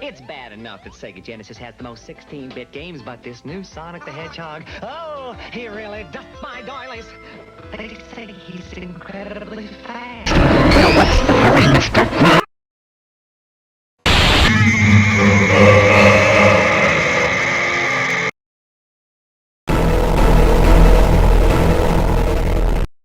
It's bad enough that Sega Genesis has the most 16-bit games, but this new Sonic the Hedgehog, oh, he really ducked my doilies. They say he's incredibly fast. Well, what's the hurry, mister?